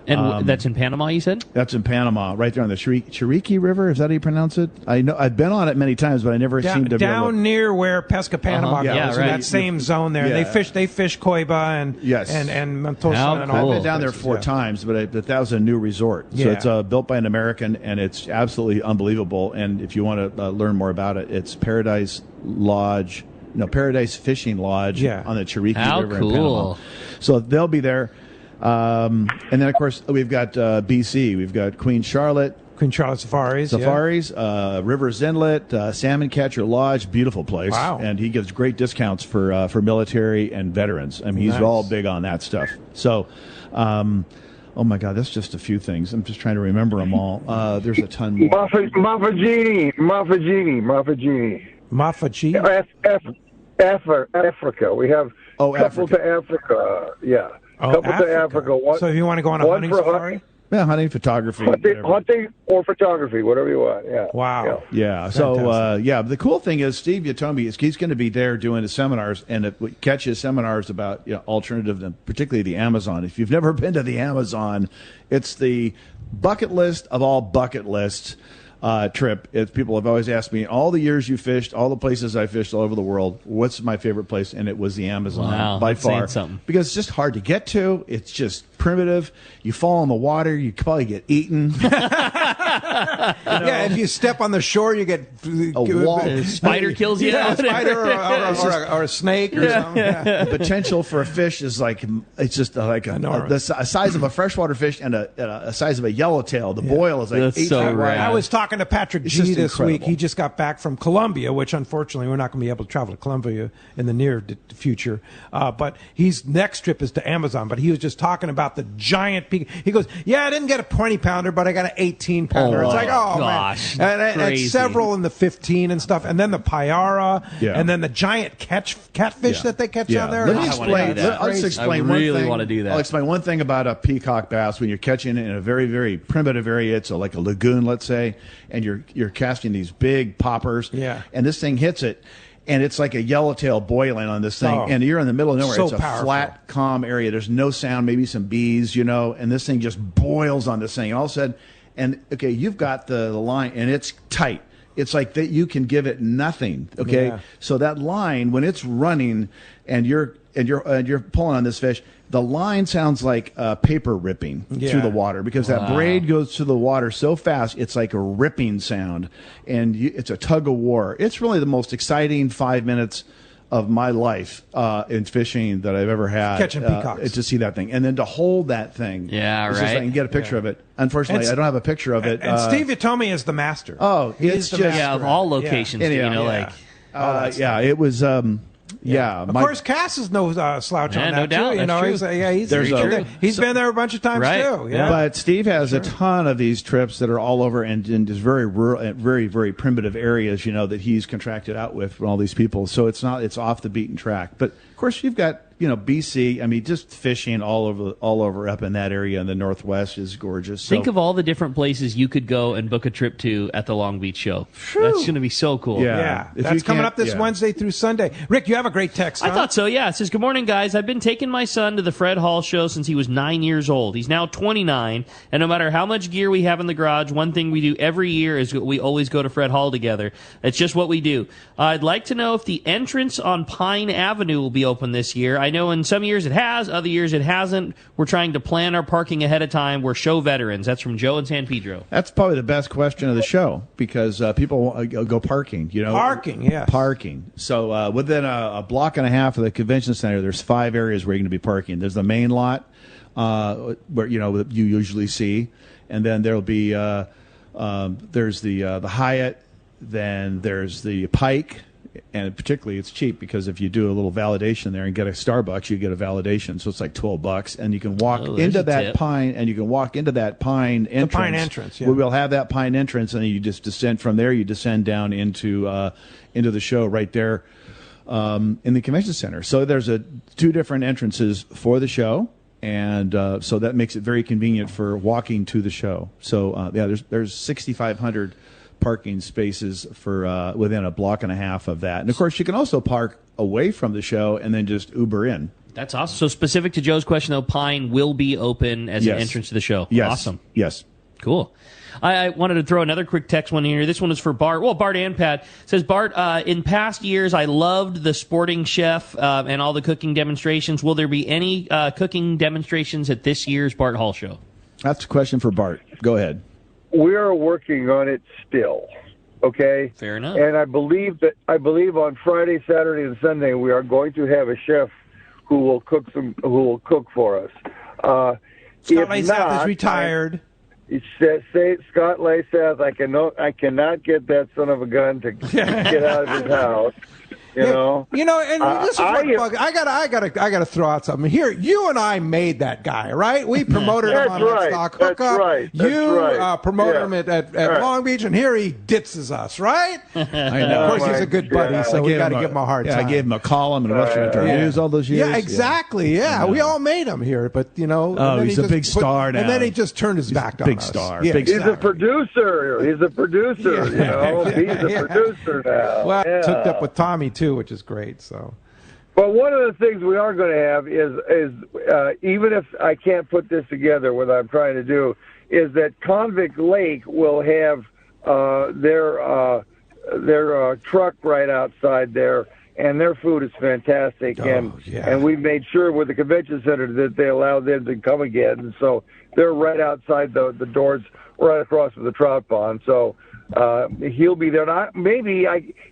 And that's in Panama, you said? That's in Panama, right there on the Chiriqui River. Is that how you pronounce it? I know I've been on it many times, but I never seem to be down near where Pesca Panama goes. Yeah, in that same zone there. Yeah. They fish Coiba and Montosa and all. I've been down there 4 times, but that was a new resort. So it's built by an American, and it's absolutely unbelievable. And if you want to learn more about it, it's Paradise Fishing Lodge on the Chiriqui River in Panama. So they'll be there. And then, of course, we've got BC. We've got Queen Charlotte Safaris, Rivers Inlet, Salmon Catcher Lodge, beautiful place. Wow. And he gives great discounts for military and veterans. I mean, he's all big on that stuff. So, oh my God, that's just a few things. I'm just trying to remember them all. There's a ton more. Mafagini. Africa. We have couple to Africa. Yeah. Couple to Africa. So if you want to go on a hunting safari? Yeah, hunting, photography. Hunting or photography, whatever you want. Yeah. Wow. Yeah. So, the cool thing is Steve Yatomi he's going to be there doing his seminars, and catch his seminars about alternative, and particularly the Amazon. If you've never been to the Amazon, it's the bucket list of all bucket lists. Trip. People have always asked me, all the years you fished, all the places I fished all over the world, what's my favorite place? And it was the Amazon by far. Because it's just hard to get to. It's just primitive. You fall in the water, you probably get eaten. Yeah, if you step on the shore, you get a spider kills you. Yeah, a spider or a snake or something. Yeah. The potential for a fish is it's just like the size of a freshwater fish and a size of a yellowtail. The boil is like 8 feet wide. I was talking to Patrick G this week. He just got back from Colombia, which unfortunately we're not going to be able to travel to Colombia in the near future. But his next trip is to Amazon. But he was just talking about the giant peak. He goes, "Yeah, I didn't get a 20-pounder, but I got an 18-pounder." It's like, gosh, man, and several in the 15 and stuff, and then the payara, and then the giant catfish that they catch on there. Let me explain. I'll just explain one thing. I really want to do that. I'll explain one thing about a peacock bass when you're catching it in a very, very primitive area. It's like a lagoon, let's say, and you're casting these big poppers, and this thing hits it. And it's like a yellowtail boiling on this thing. And you're in the middle of nowhere. It's a flat, calm area. There's no sound, maybe some bees, and this thing just boils on this thing. And all of a sudden, you've got the line, and it's tight. It's like that you can give it nothing, So that line, when it's running and you're pulling on this fish, the line sounds like paper ripping through the water because that braid goes through the water so fast. It's like a ripping sound, and it's a tug of war. It's really the most exciting 5 minutes of my life in fishing that I've ever had. Catching peacocks. To see that thing. And then to hold that thing. Yeah, right. Just I can get a picture of it. Unfortunately, I don't have a picture of it. And Steve Yatomi is the master. Oh, he's just... Yeah, of all locations, it was... Of course, Cass is no slouch on that, no doubt. Too. He's been there a bunch of times, too. Yeah. But Steve has a ton of these trips that are all over and in just very rural, very, very primitive areas, that he's contracted out with all these people. So it's off the beaten track. But, of course, you've got, BC. I mean, just fishing all over up in that area in the Northwest is gorgeous. Think of all the different places you could go and book a trip to at the Long Beach show. That's going to be so cool. Yeah. That's coming up this Wednesday through Sunday. Rick, you have a great text, huh? I thought so, yeah. It says, "Good morning, guys. I've been taking my son to the Fred Hall show since he was 9 years old. He's now 29, and no matter how much gear we have in the garage, one thing we do every year is we always go to Fred Hall together. It's just what we do. I'd like to know if the entrance on Pine Avenue will be open this year. I know in some years it has, other years it hasn't. We're trying to plan our parking ahead of time. We're show veterans." That's from Joe in San Pedro. That's probably the best question of the show because people go parking, Parking, yes. Parking. So within a block and a half of the convention center, there's 5 areas where you're going to be parking. There's the main lot where, you usually see. And then there'll be, there's the Hyatt. Then there's the Pike. And particularly, it's cheap because if you do a little validation there and get a Starbucks, you get a validation. So it's like $12, and you can walk into that Pine, and you can walk into that Pine entrance. The Pine entrance, yeah. We will have that Pine entrance, and you just descend from there. You descend down into the show right there in the convention center. So there's 2 different entrances for the show, and so that makes it very convenient for walking to the show. So there's 6,500. Parking spaces for within a block and a half of that. And, of course, you can also park away from the show and then just Uber in. That's awesome. So specific to Joe's question, though, Pine will be open as an entrance to the show. Yes. Awesome. Yes. Cool. I wanted to throw another quick text one in here. This one is for Bart. Well, Bart and Pat. It says, Bart, in past years, I loved the sporting chef and all the cooking demonstrations. Will there be any cooking demonstrations at this year's Bart Hall show? That's a question for Bart. Go ahead. We are working on it still. Okay. Fair enough. And I believe on Friday, Saturday, and Sunday we are going to have a chef who will cook for us. Scott Lasath is retired. Say Scott Lasath, I cannot get that son of a gun to get out of his house. You know, and this is what I gotta throw out something here. You and I made that guy, right? We promoted him on Let's Talk Hookup. That's right. You promoted him at Long Beach, and here he ditses us, right? I know. Of course, he's a good buddy, so we got to give him a hard time. I gave him a column in Western News all those years. Yeah, exactly. Yeah, we all made him here, but he's a big star now. And then he just turned his back on us. Big star. Yeah, he's a producer. He's a producer. He's a producer now. Well, hooked up with Tommy too, which is great. So, but one of the things we are going to have is even if I can't put this together, what I'm trying to do is that Convict Lake will have their truck right outside there, and their food is fantastic. And we made sure with the convention center that they allow them to come again, and so they're right outside the doors, right across from the trout pond. So he'll be there. And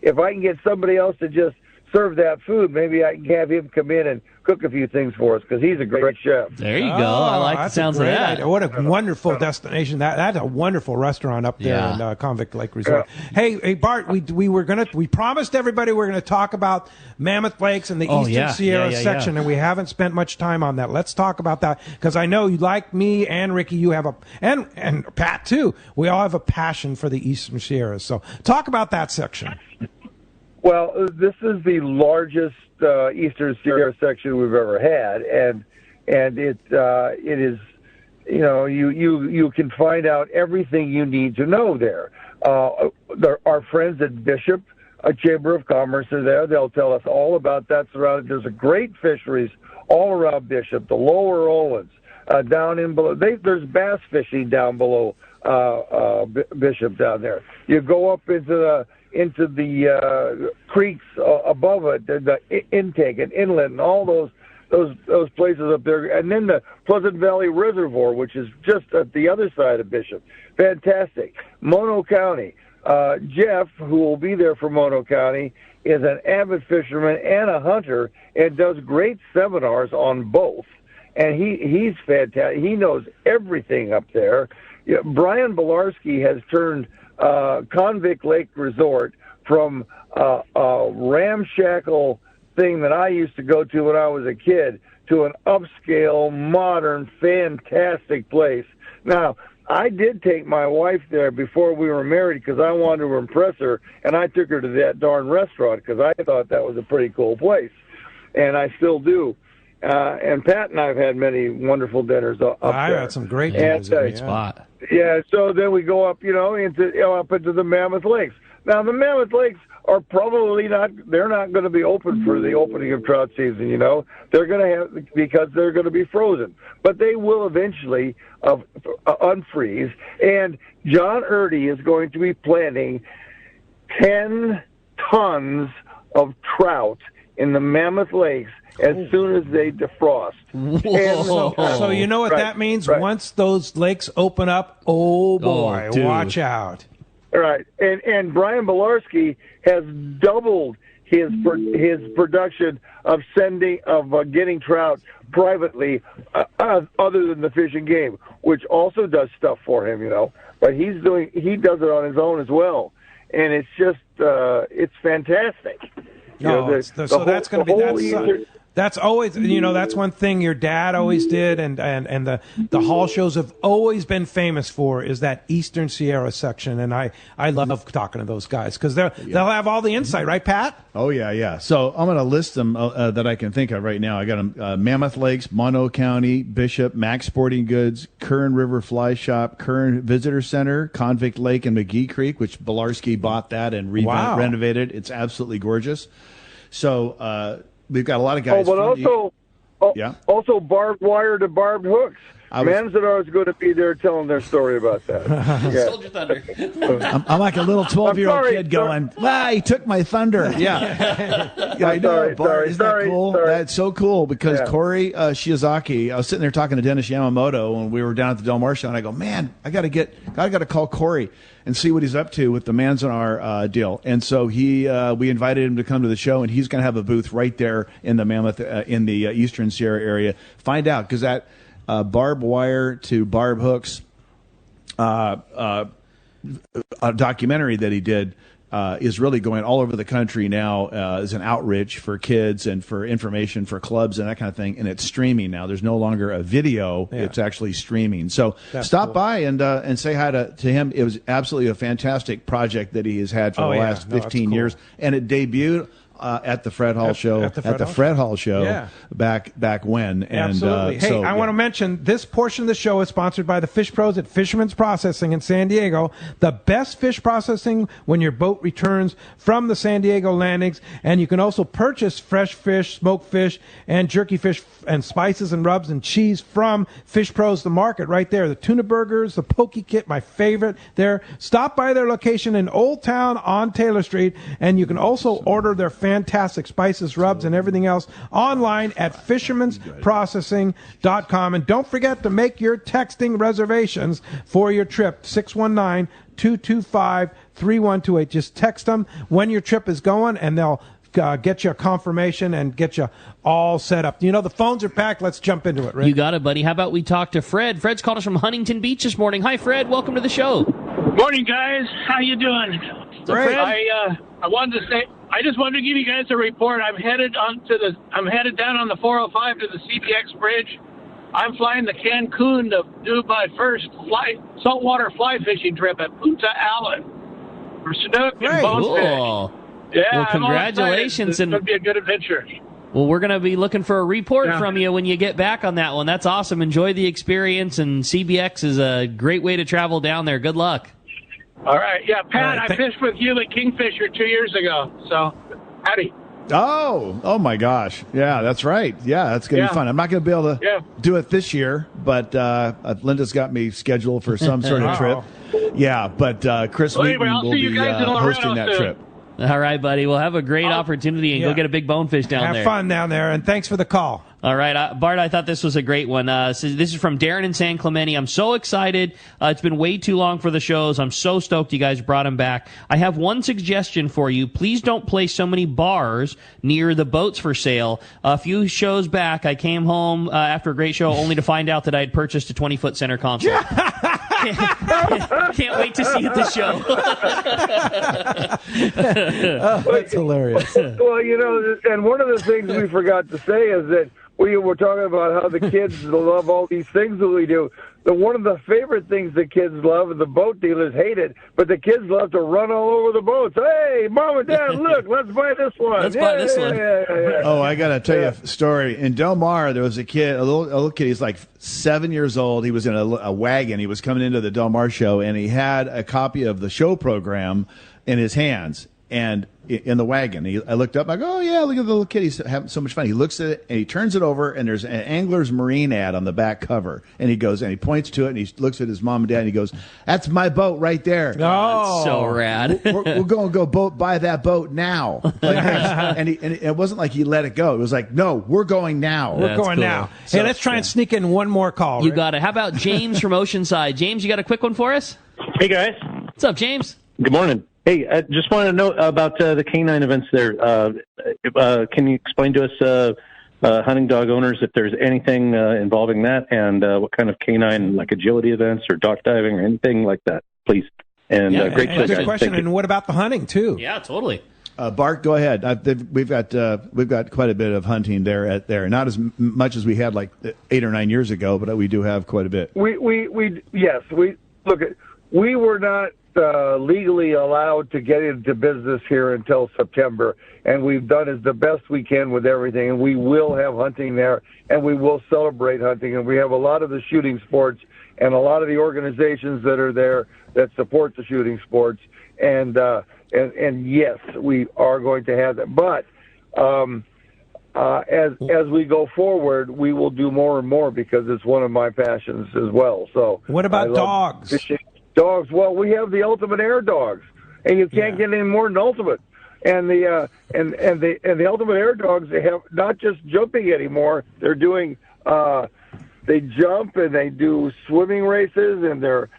if I can get somebody else to just serve that food, maybe I can have him come in and cook a few things for us, because he's a great chef. There you go. I like the sounds of that. Idea. What a wonderful destination. That's a wonderful restaurant up there in Convict Lake Resort. Hey, Bart, we promised everybody we're gonna talk about Mammoth Lakes and the Eastern Sierra section, and we haven't spent much time on that. Let's talk about that, because I know you, like me and Ricky, you have and Pat too. We all have a passion for the Eastern Sierras. So talk about that section. Well, this is the largest Eastern Sierra section we've ever had, and it is, you can find out everything you need to know there. Our friends at Bishop Chamber of Commerce are there. They'll tell us all about that surrounding. There's a great fisheries all around Bishop, the Lower Owens, down in below. There's bass fishing down below Bishop down there. You go up into the creeks above it, the intake and inlet, and all those places up there, and then the Pleasant Valley Reservoir, which is just at the other side of Bishop. Fantastic. Mono County. Jeff, who will be there for Mono County, is an avid fisherman and a hunter, and does great seminars on both. And he's fantastic. He knows everything up there. Brian Bolarski has turned Convict Lake Resort from a ramshackle thing that I used to go to when I was a kid to an upscale, modern, fantastic place. Now, I did take my wife there before we were married because I wanted to impress her, and I took her to that darn restaurant because I thought that was a pretty cool place, and I still do. And Pat and I have had many wonderful dinners up there. I've had some great dinners. Great spot. Yeah, so then we go up, up into the Mammoth Lakes. Now, the Mammoth Lakes are probably they're not going to be open for the opening of trout season, They're going to have, because they're going to be frozen. But they will eventually unfreeze. And John Erdy is going to be planting 10 tons of trout in the Mammoth Lakes as soon as they defrost. So you know what that means? Right. Once those lakes open up, oh boy, watch out. Right. And Brian Bolarski has doubled his production of getting trout privately, other than the Fish and Game, which also does stuff for him, But he does it on his own as well, and it's just it's fantastic. That's going to be that's always, that's one thing your dad always did, and the Hall shows have always been famous for is that Eastern Sierra section, and I love talking to those guys because they'll have all the insight, right, Pat? Oh yeah. So I'm going to list them that I can think of right now. I got them: Mammoth Lakes, Mono County, Bishop, Max Sporting Goods, Kern River Fly Shop, Kern Visitor Center, Convict Lake, and McGee Creek, which Bolarski bought that and renovated. It's absolutely gorgeous. So. We've got a lot of guys. Oh, but Yeah. Also, barbed wire to barbed hooks. Manzanar is going to be there telling their story about that. Stole your thunder. I'm like a little 12-year-old kid going, he took my thunder. Yeah. I know. Bart, isn't that cool? That's so cool because Corey Shiozaki, I was sitting there talking to Dennis Yamamoto when we were down at the Del Mar show, and I go, man, I got to call Corey and see what he's up to with the Manzanar deal. And so we invited him to come to the show, and he's going to have a booth right there in the Mammoth, in the Eastern Sierra area. Find out, because that barbed wire to barb hooks a documentary that he did is really going all over the country now as an outreach for kids and for information for clubs and that kind of thing. And it's streaming now. There's no longer a video. Yeah. It's actually streaming. So stop by and say hi to him. It was absolutely a fantastic project that he has had for the last 15 years. And it debuted at the Fred Hall show. At the Fred Hall show back when. And, absolutely. Hey, I want to mention this portion of the show is sponsored by the Fish Pros at Fisherman's Processing in San Diego. The best fish processing when your boat returns from the San Diego landings. And you can also purchase fresh fish, smoked fish, and jerky fish and spices and rubs and cheese from Fish Pros, the market right there. The tuna burgers, the poke kit, my favorite there. Stop by their location in Old Town on Taylor Street, and you can also order their fantastic spices, rubs, and everything else online at fishermansprocessing.com. And don't forget to make your texting reservations for your trip, 619-225-3128. Just text them when your trip is going, and they'll get you a confirmation and get you all set up. You know, the phones are packed. Let's jump into it, Rick. You got it, buddy. How about we talk to Fred? Fred's called us from Huntington Beach this morning. Hi, Fred. Welcome to the show. Morning, guys. How you doing? Fred? I wanted to say, I just wanted to give you guys a report. I'm headed down on the 405 to the CBX bridge. I'm flying to Cancun to do my first saltwater fly fishing trip at Punta Allen for snook and bonefish. Yeah, well, congratulations. It's going to be a good adventure. Well, we're going to be looking for a report from you when you get back on that one. That's awesome. Enjoy the experience, and CBX is a great way to travel down there. Good luck. All right. Yeah, Pat, I fished with you at Kingfisher 2 years ago. So, howdy. Oh my gosh. Yeah, that's right. Yeah, that's going to be fun. I'm not going to be able to do it this year, but Linda's got me scheduled for some sort of trip. Yeah, but Chris Wheaton will be hosting that trip. All right, buddy. We'll have a great opportunity and go get a big bonefish down there. Have fun down there, and thanks for the call. All right, Bart, I thought this was a great one. So this is from Darren in San Clemente. I'm so excited. It's been way too long for the shows. I'm so stoked you guys brought him back. I have one suggestion for you. Please don't place so many bars near the boats for sale. A few shows back, I came home after a great show only to find out that I had purchased a 20-foot center console. Can't wait to see it this show. That's hilarious. Well, you know, and one of the things we forgot to say is that we were talking about how the kids love all these things that we do. One of the favorite things the kids love, and the boat dealers hate it, but the kids love to run all over the boats. Hey, Mom and Dad, look, let's buy this one. Let's buy this one. Yeah. Oh, I got to tell you a story. In Del Mar, there was a kid, a little kid. He's like 7 years old. He was in a wagon. He was coming into the Del Mar show, and he had a copy of the show program in his hands. And in the wagon, I looked up. I go, oh yeah, look at the little kid. He's having so much fun. He looks at it and he turns it over, and there's an Angler's Marine ad on the back cover. And he goes and he points to it, and he looks at his mom and dad, and he goes, "That's my boat right there." Oh, so rad. We're going to go buy that boat now. Like and it wasn't like he let it go. It was like, no, we're going now. We're going now. Hey, let's try and sneak in one more call. You got it. How about James from Oceanside? James, you got a quick one for us? Hey guys. What's up, James? Good morning. Hey, I just wanted to know about the canine events there. Can you explain to us, hunting dog owners, if there's anything involving that, and what kind of canine, like agility events or dock diving or anything like that, please? And great show, guys. Good question. And what about the hunting too? Yeah, totally. Bart, go ahead. We've got quite a bit of hunting there. Not as much as we had like 8 or 9 years ago, but we do have quite a bit. We were not legally allowed to get into business here until September, and we've done as the best we can with everything, and we will have hunting there, and we will celebrate hunting, and we have a lot of the shooting sports and a lot of the organizations that are there that support the shooting sports, and yes, we are going to have that. But as we go forward, we will do more and more because it's one of my passions as well. So, what about dogs? Fishing. Dogs. Well, we have the Ultimate Air dogs, and you can't get any more than Ultimate. And the Ultimate Air dogs, they have not just jumping anymore. They're doing they jump and they do swimming races, and they're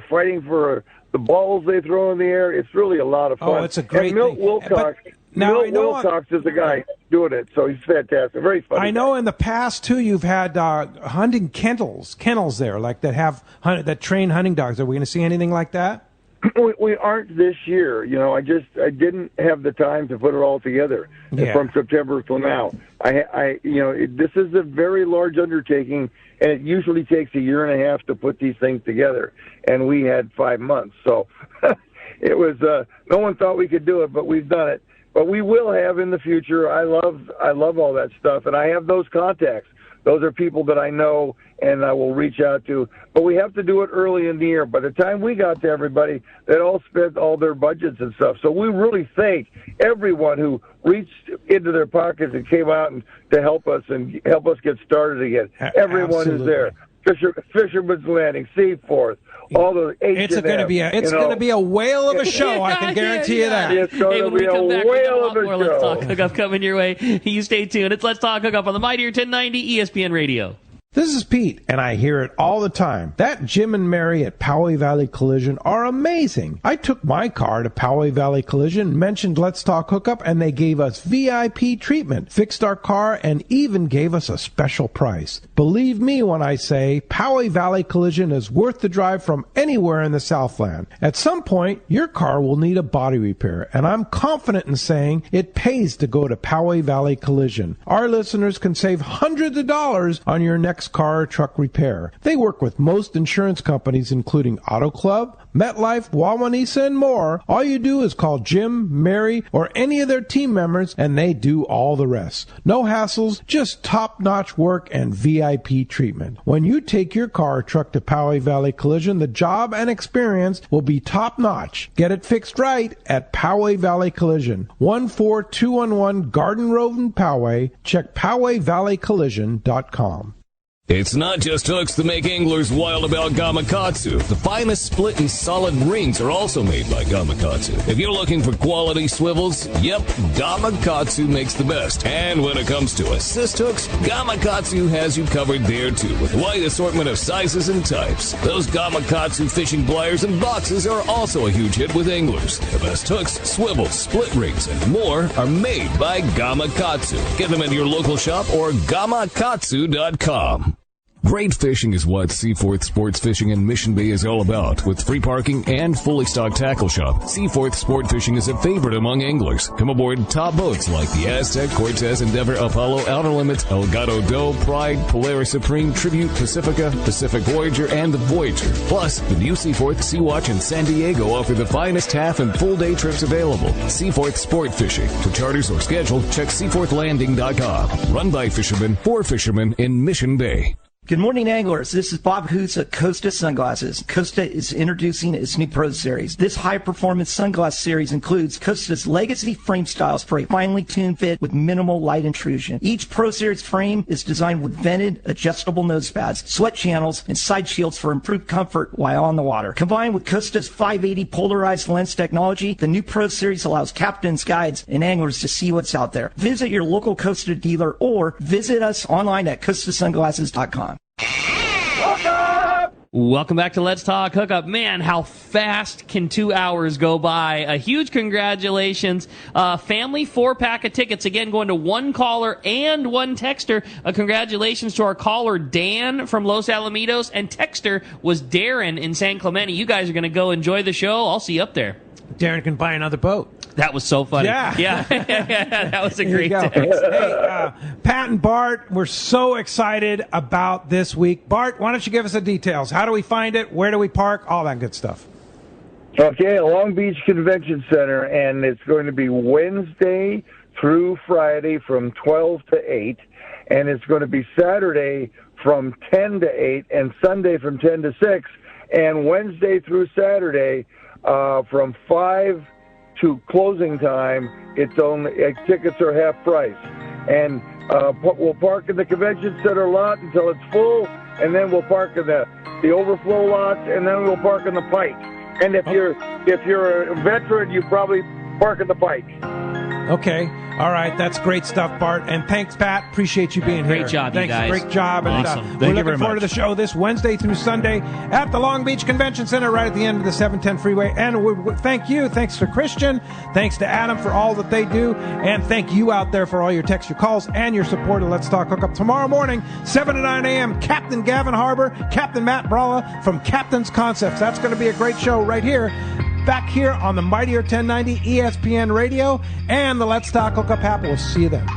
fighting for the balls they throw in the air. It's really a lot of fun. Oh, it's a great and Milt thing. Wilcox. Milt Wilcox is the guy doing it, so he's fantastic. Very funny. I know in the past too, you've had hunting kennels there, like that train hunting dogs. Are we going to see anything like that? We aren't this year. I didn't have the time to put it all together from September till now. This is a very large undertaking, and it usually takes a year and a half to put these things together, and we had 5 months. So it was no one thought we could do it, but we've done it. But we will have in the future. I love all that stuff, and I have those contacts. Those are people that I know and I will reach out to. But we have to do it early in the year. By the time we got to everybody, they'd all spent all their budgets and stuff. So we really thank everyone who reached into their pockets and came out and to help us get started again. Everyone Absolutely. is there. Fisherman's Landing, Seaforth, all the H&M. It's going to be a whale of a show. I can guarantee you that. It's going to be a whale of a show. Let's Talk Hookup coming your way. You stay tuned. It's Let's Talk Hookup on the Mightier 1090 ESPN Radio. This is Pete, and I hear it all the time. That Jim and Mary at Poway Valley Collision are amazing. I took my car to Poway Valley Collision, mentioned Let's Talk Hookup, and they gave us VIP treatment, fixed our car, and even gave us a special price. Believe me when I say Poway Valley Collision is worth the drive from anywhere in the Southland. At some point, your car will need a body repair, and I'm confident in saying it pays to go to Poway Valley Collision. Our listeners can save hundreds of dollars on your next car or truck repair. They work with most insurance companies, including Auto Club, MetLife, Wawanesa, and more. All you do is call Jim, Mary, or any of their team members, and they do all the rest. No hassles, just top-notch work and VIP treatment. When you take your car or truck to Poway Valley Collision, the job and experience will be top-notch. Get it fixed right at Poway Valley Collision, 14211 Garden Road in Poway. Check PowayValleyCollision.com. It's not just hooks that make anglers wild about Gamakatsu. The finest split and solid rings are also made by Gamakatsu. If you're looking for quality swivels, yep, Gamakatsu makes the best. And when it comes to assist hooks, Gamakatsu has you covered there too, with a wide assortment of sizes and types. Those Gamakatsu fishing pliers and boxes are also a huge hit with anglers. The best hooks, swivels, split rings, and more are made by Gamakatsu. Get them at your local shop or gamakatsu.com. Great fishing is what Seaforth Sports Fishing in Mission Bay is all about. With free parking and fully stocked tackle shop, Seaforth Sport Fishing is a favorite among anglers. Come aboard top boats like the Aztec, Cortez, Endeavor, Apollo, Outer Limits, Elgato Doe, Pride, Polaris Supreme, Tribute, Pacifica, Pacific Voyager, and the Voyager. Plus, the new Seaforth, Sea-Watch, and San Diego offer the finest half and full day trips available. Seaforth Sport Fishing. For charters or schedule, check seaforthlanding.com. Run by fishermen for fishermen in Mission Bay. Good morning, anglers. This is Bob Hoots at Costa Sunglasses. Costa is introducing its new Pro Series. This high-performance sunglass series includes Costa's legacy frame styles for a finely tuned fit with minimal light intrusion. Each Pro Series frame is designed with vented, adjustable nose pads, sweat channels, and side shields for improved comfort while on the water. Combined with Costa's 580 polarized lens technology, the new Pro Series allows captains, guides, and anglers to see what's out there. Visit your local Costa dealer or visit us online at costasunglasses.com. Welcome back to Let's Talk Hookup. Man, how fast can 2 hours go by? A huge congratulations. Family 4-pack of tickets, again, going to one caller and one texter. Congratulations to our caller, Dan from Los Alamitos, and texter was Darren in San Clemente. You guys are going to go enjoy the show. I'll see you up there. Darren can buy another boat. That was so funny. Yeah. That was a great text. Hey, Pat and Bart, we're so excited about this week. Bart, why don't you give us the details? How do we find it? Where do we park? All that good stuff. Okay, Long Beach Convention Center, and it's going to be Wednesday through Friday from 12 to 8, and it's going to be Saturday from 10 to 8, and Sunday from 10 to 6, and Wednesday through Saturday from 5 to closing time, tickets are half price. And we'll park in the convention center lot until it's full, and then we'll park in the overflow lots, and then we'll park in the Pike. And if you're a veteran, you probably park in the Pike. Okay. All right. That's great stuff, Bart. And thanks, Pat. Appreciate you being here. Great job, Thanks. you guys. Great job. Awesome. And, Thank we're you very looking forward much. to the show this Wednesday through Sunday at the Long Beach Convention Center right at the end of the 710 freeway. And thank you. Thanks to Christian. Thanks to Adam for all that they do. And thank you out there for all your texts, your calls, and your support of Let's Talk Hookup. Tomorrow morning, 7 to 9 a.m., Captain Gavin Harbour, Captain Matt Bralla from Captain's Concepts. That's going to be a great show right here. Back here on the Mightier 1090 ESPN Radio and the Let's Talk Hookup app. We'll see you then.